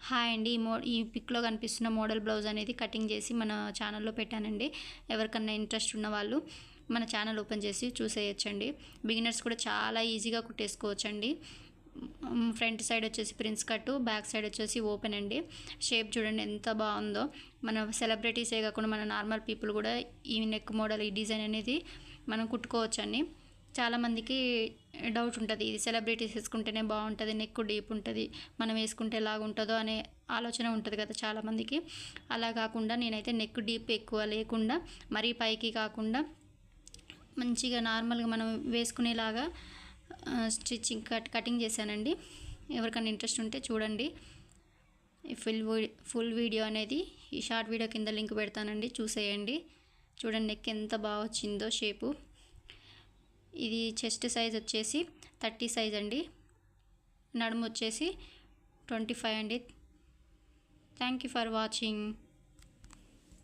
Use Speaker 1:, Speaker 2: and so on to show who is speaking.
Speaker 1: Hi అండి. ఈ పిక్‌లో కనిపిస్తున్న మోడల్ బ్లౌజ్ అనేది కటింగ్ చేసి మన ఛానల్‌లో పెట్టానండి. ఎవరికన్నా ఇంట్రెస్ట్ ఉన్న వాళ్ళు మన ఛానల్ ఓపెన్ చేసి చూసేయొచ్చండి. బిగినర్స్ కూడా చాలా ఈజీగా కుట్టేసుకోవచ్చండి. ఫ్రంట్ సైడ్ వచ్చేసి ప్రిన్స్ కట్టు, బ్యాక్ సైడ్ వచ్చేసి ఓపెన్ అండి. షేప్ చూడండి ఎంత బాగుందో. మన సెలబ్రిటీసే కాకుండా మన నార్మల్ పీపుల్ కూడా ఈ నెక్ మోడల్, ఈ డిజైన్ అనేది మనం కుట్టుకోవచ్చండి. చాలామందికి డౌట్ ఉంటుంది, ఇది సెలబ్రిటీస్ వేసుకుంటేనే బాగుంటుంది, నెక్ డీప్ ఉంటుంది, మనం వేసుకుంటే ఎలాగ ఉంటుందో అనే ఆలోచన ఉంటుంది కదా చాలామందికి. అలా కాకుండా నేనైతే నెక్ డీప్ ఎక్కువ లేకుండా, మరీ పైకి కాకుండా మంచిగా నార్మల్గా మనం వేసుకునేలాగా స్టిచ్చింగ్ కటింగ్ చేశానండి. ఎవరికైనా ఇంట్రెస్ట్ ఉంటే చూడండి. ఈ ఫుల్ వీడియో అనేది ఈ షార్ట్ వీడియో కింద లింక్ పెడతానండి, చూసేయండి. చూడండి నెక్ ఎంత బాగా వచ్చిందో షేపు. ఇది చెస్ట్ సైజ్ వచ్చేసి 30 సైజ్ అండి, నడుము వచ్చేసి 25 అండి. Thank you for watching.